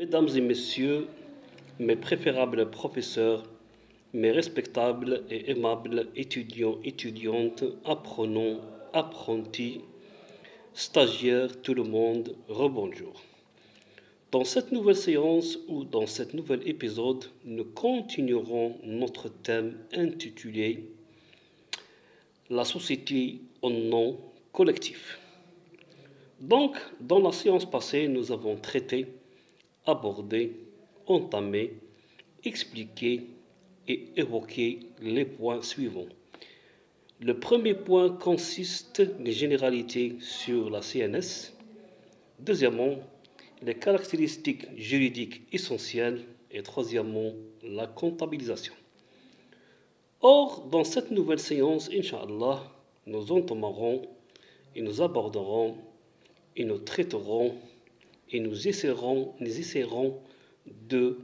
Mesdames et messieurs, mes préférables professeurs, mes respectables et aimables étudiants, étudiantes, apprenants, apprentis, stagiaires, tout le monde, rebonjour. Dans cette nouvelle séance ou dans cet nouvel épisode, nous continuerons notre thème intitulé La société en nom collectif. Donc, dans la séance passée, nous avons traité, abordé, entamé, expliqué et évoqué les points suivants. Le premier point consiste les généralités sur la CNS. Deuxièmement, les caractéristiques juridiques essentielles. Et troisièmement, la comptabilisation. Or, dans cette nouvelle séance, Inch'Allah, nous entamerons et nous aborderons et nous traiterons et nous essaierons de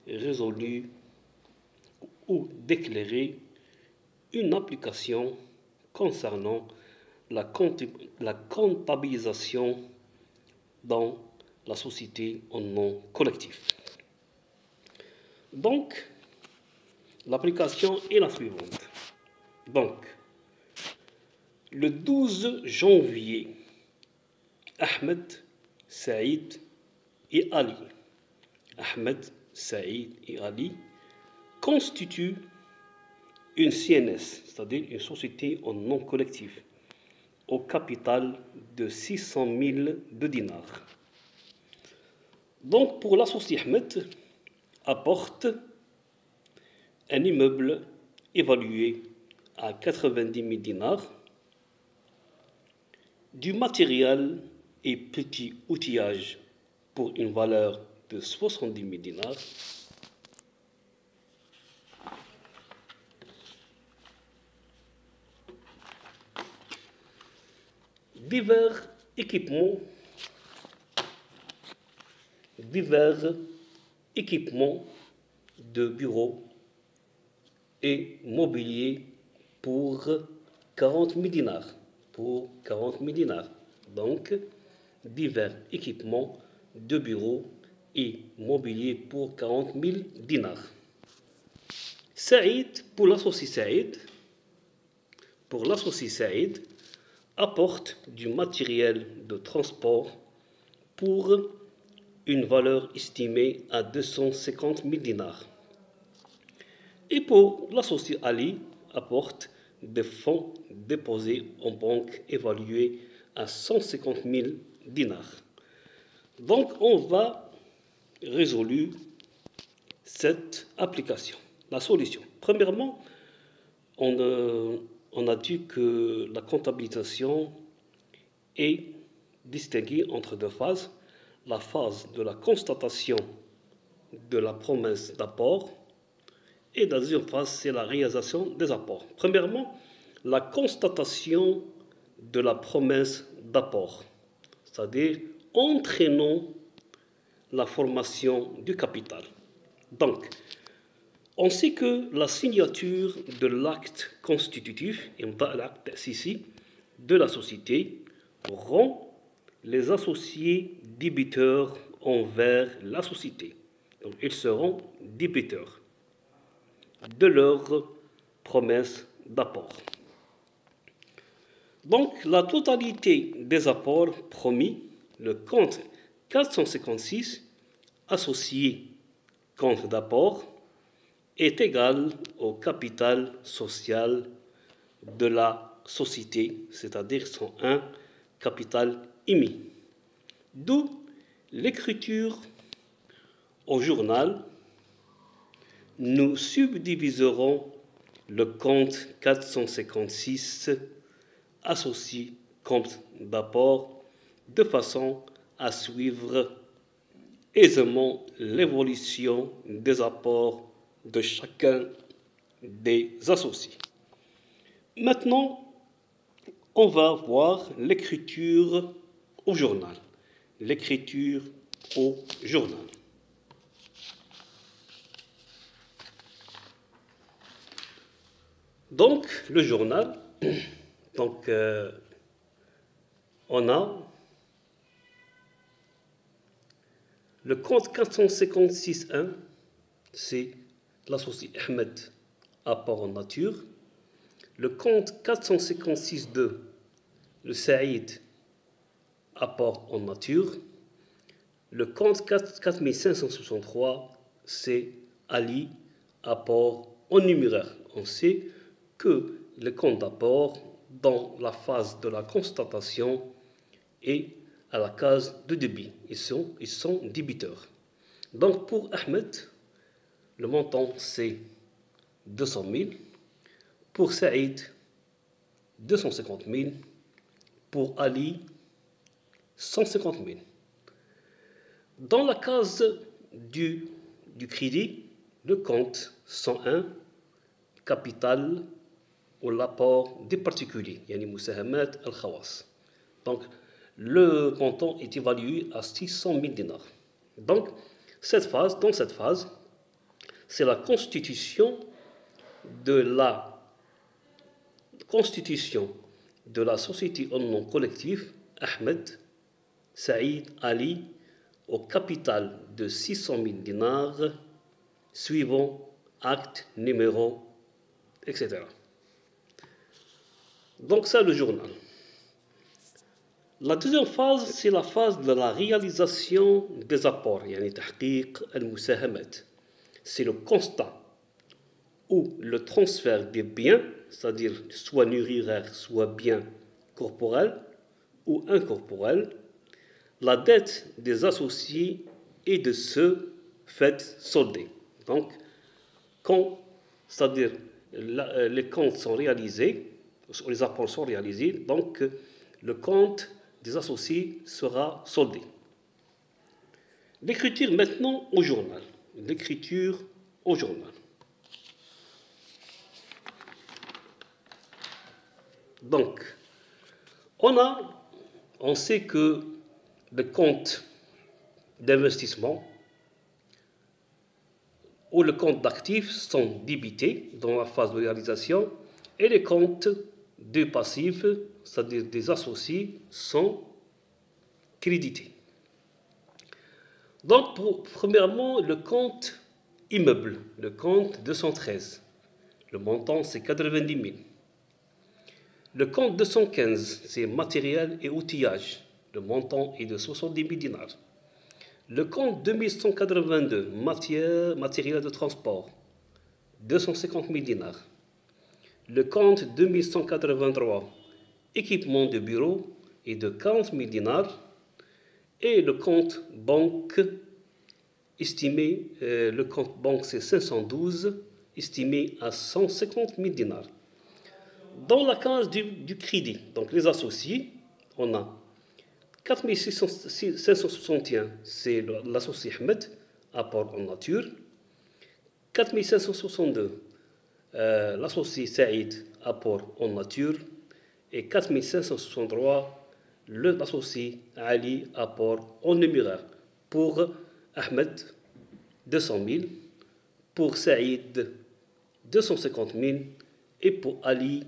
résoudre ou d'éclairer une application concernant la comptabilisation dans la société en nom collectif. Donc, l'application est la suivante. Donc, le 12 janvier, Ahmed, Saïd et Ali, Ahmed, Saïd et Ali constituent une CNS, c'est-à-dire une société en nom collectif, au capital de 600 000 de dinars. Donc, pour l'associé Ahmed, apporte un immeuble évalué à 90 000 dinars, du matériel et petit outillage pour une valeur de 70 000 dinars, divers équipements de bureaux et mobilier pour 40 000 dinars. Donc, divers équipements de bureaux et mobilier pour 40 000 dinars. Saïd, pour l'associé Saïd, apporte du matériel de transport pour une valeur estimée à 250 000 dinars. Et pour l'associé Ali, apporte des fonds déposés en banque évalués à 150 000 dinars. Donc, on va résoudre cette application, la solution. Premièrement, on a dit que la comptabilisation est distinguée entre deux phases. La phase de la constatation de la promesse d'apport et la deuxième phase, c'est la réalisation des apports. Premièrement, la constatation de la promesse d'apport, c'est-à-dire entraînant la formation du capital. Donc, on sait que la signature de l'acte constitutif, de la société, rend les associés débiteurs envers la société. Donc, ils seront débiteurs de leur promesse d'apport. Donc, la totalité des apports promis, le compte 456, associé compte d'apport, est égal au capital social de la société, c'est-à-dire son 1 capital émis. D'où l'écriture au journal. Nous subdiviserons le compte 456 associé compte d'apport de façon à suivre aisément l'évolution des apports de chacun des associés. Maintenant, on va voir l'écriture au journal. L'écriture au journal. Donc, le journal, on a Le compte 456.1, c'est l'associé Ahmed, apport en nature. Le compte 456.2, le Saïd, apport en nature. Le compte 4563, c'est Ali, apport en numéraire. On sait que les comptes d'apport dans la phase de la constatation et à la case de débit. Ils sont débiteurs. Donc pour Ahmed, le montant c'est 200 000. Pour Saïd, 250 000. Pour Ali, 150 000. Dans la case du crédit, le compte 101, capital ou l'apport des particuliers, yani Moussahamat al-Khawas. Donc, le montant est évalué à 600 000 dinars. Donc, dans cette phase, c'est la constitution de la société en nom collectif Ahmed, Saïd, Ali, au capital de 600 000 dinars, suivant acte, numéro, etc. Donc ça, le journal. La deuxième phase, c'est la phase de la réalisation des apports, yani tahqiq al-musahamat. C'est le constat ou le transfert des biens, c'est-à-dire soit numéraires, soit biens corporels ou incorporels, la dette des associés et de ceux faits solder. Donc, c'est-à-dire les comptes sont réalisés, les apports sont réalisés, donc le compte des associés sera soldé. L'écriture maintenant au journal. L'écriture au journal. Donc, on sait que les comptes d'investissement ou les comptes d'actifs sont débités dans la phase de réalisation et les comptes de passifs, c'est-à-dire des associés, sont crédités. Donc, premièrement, le compte immeuble, le compte 213. Le montant, c'est 90 000. Le compte 215, c'est matériel et outillage. Le montant est de 70 000 dinars. Le compte 2182, matériel de transport, 250 000 dinars. Le compte 2183, équipement de bureau, est de 40 000 dinars. Et le compte banque estimé, le compte banque c'est 512, estimé à 150 000 dinars. Dans la case du crédit, donc les associés, on a 4561, c'est l'associé Ahmed, apport en nature. 4562, l'associé Saïd, apport en nature. Et 4563, l'associé Ali, apport en numéraire. Pour Ahmed, 200 000. Pour Saïd, 250 000. Et pour Ali,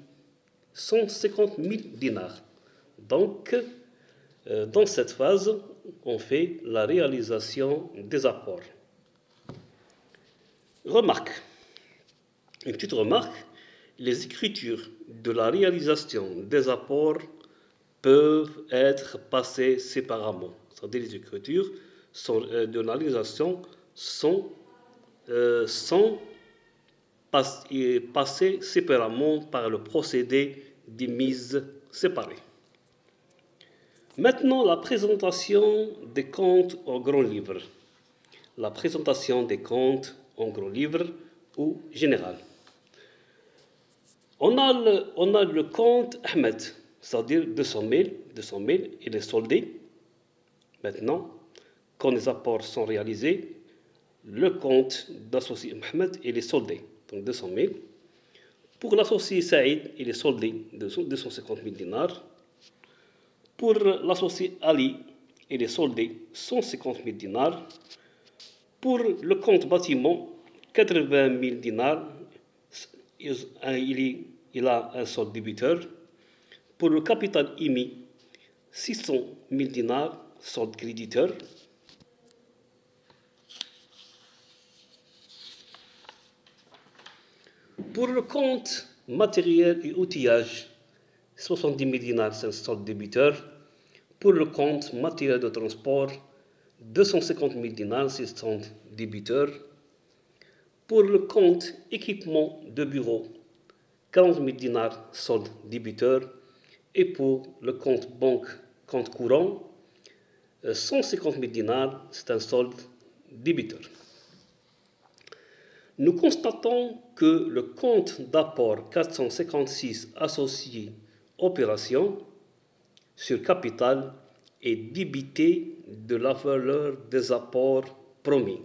150 000 dinars. Donc, dans cette phase, on fait la réalisation des apports. Remarque. Une petite remarque. Les écritures de la réalisation des apports peuvent être passées séparément. C'est-à-dire les écritures de la réalisation sont passées séparément par le procédé des mises séparées. Maintenant, la présentation des comptes en grand livre. La présentation des comptes en grand livre ou général. On a le compte Ahmed, c'est-à-dire 200 000, il est soldé. Maintenant, quand les apports sont réalisés, le compte d'associé Ahmed, il est soldé, donc 200 000. Pour l'associé Saïd, il est soldé de 250 000 dinars. Pour l'associé Ali, il est soldé 150 000 dinars. Pour le compte bâtiment, 80 000 dinars, il a un solde débiteur. Pour le capital émis, 600 000 dinars, solde créditeur. Pour le compte matériel et outillage, 70 000 dinars, c'est un solde débiteur. Pour le compte matériel de transport, 250 000 dinars, c'est un solde débiteur. Pour le compte équipement de bureau, 40 000 dinars, solde débiteur. Et pour le compte banque, compte courant, 150 000 dinars, c'est un solde débiteur. Nous constatons que le compte d'apport 456 associé opération sur capital est débité de la valeur des apports promis,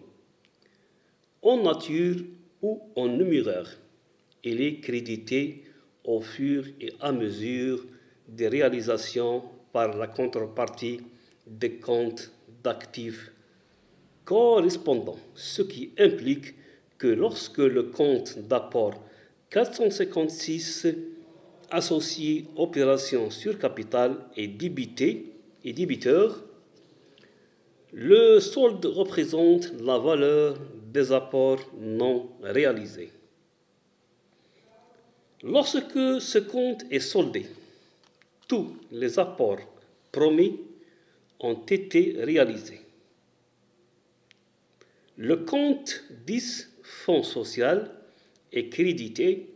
en nature ou en numéraire. Il est crédité au fur et à mesure des réalisations par la contrepartie des comptes d'actifs correspondants, ce qui implique que lorsque le compte d'apport 456 associé opération sur capital est débiteur, le solde représente la valeur des apports non réalisés. Lorsque ce compte est soldé, tous les apports promis ont été réalisés. Le compte 10 Fonds social est crédité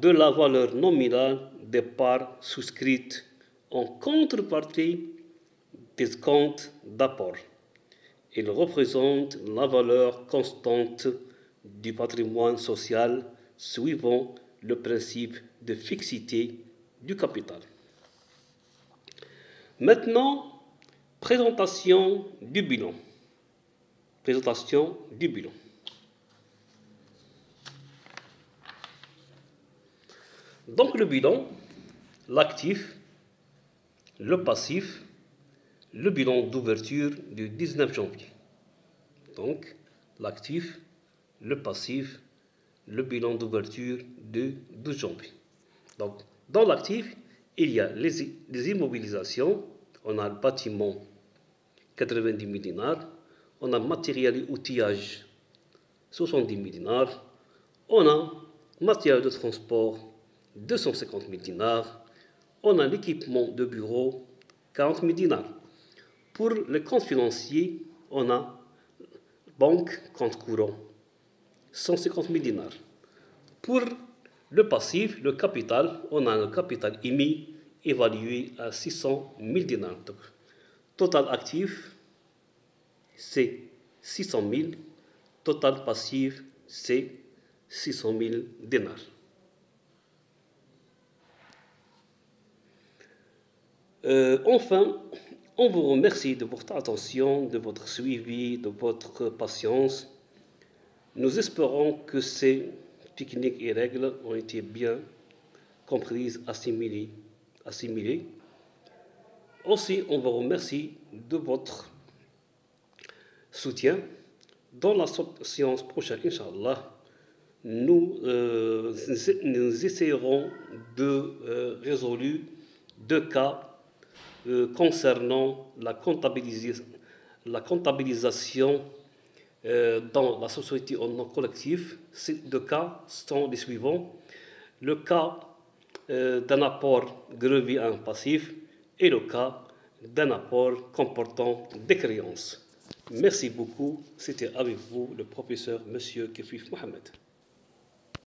de la valeur nominale des parts souscrites en contrepartie des comptes d'apport. Il représente la valeur constante du patrimoine social suivant le principe de fixité du capital. Maintenant, présentation du bilan. Présentation du bilan. Donc le bilan, l'actif, le passif, le bilan d'ouverture du 19 janvier. Donc l'actif, le passif, le bilan d'ouverture du 12 janvier. Donc dans l'actif, il y a les immobilisations, on a le bâtiment 90 000 dinars, on a matériel et outillage 70 000 dinars, on a matériel de transport 250 000 dinars, on a l'équipement de bureau 40 000 dinars. Pour les comptes financiers, on a banque, compte courant 150 000 dinars. Pour le passif, le capital, on a le capital émis évalué à 600 000 dinars. Donc, total actif, c'est 600 000. Total passif, c'est 600 000 dinars. Enfin, on vous remercie de votre attention, de votre suivi, de votre patience. Nous espérons que ces techniques et règles ont été bien comprises, assimilées. Aussi, on vous remercie de votre soutien. Dans la séance prochaine, Inch'Allah, nous essayerons de résoudre 2 cas concernant la comptabilisation dans la société en nom collectif. Ces 2 cas sont les suivants. Le cas d'un apport grevé à un passif et le cas d'un apport comportant des créances. Merci beaucoup. C'était avec vous le professeur Monsieur Kefif Mohamed.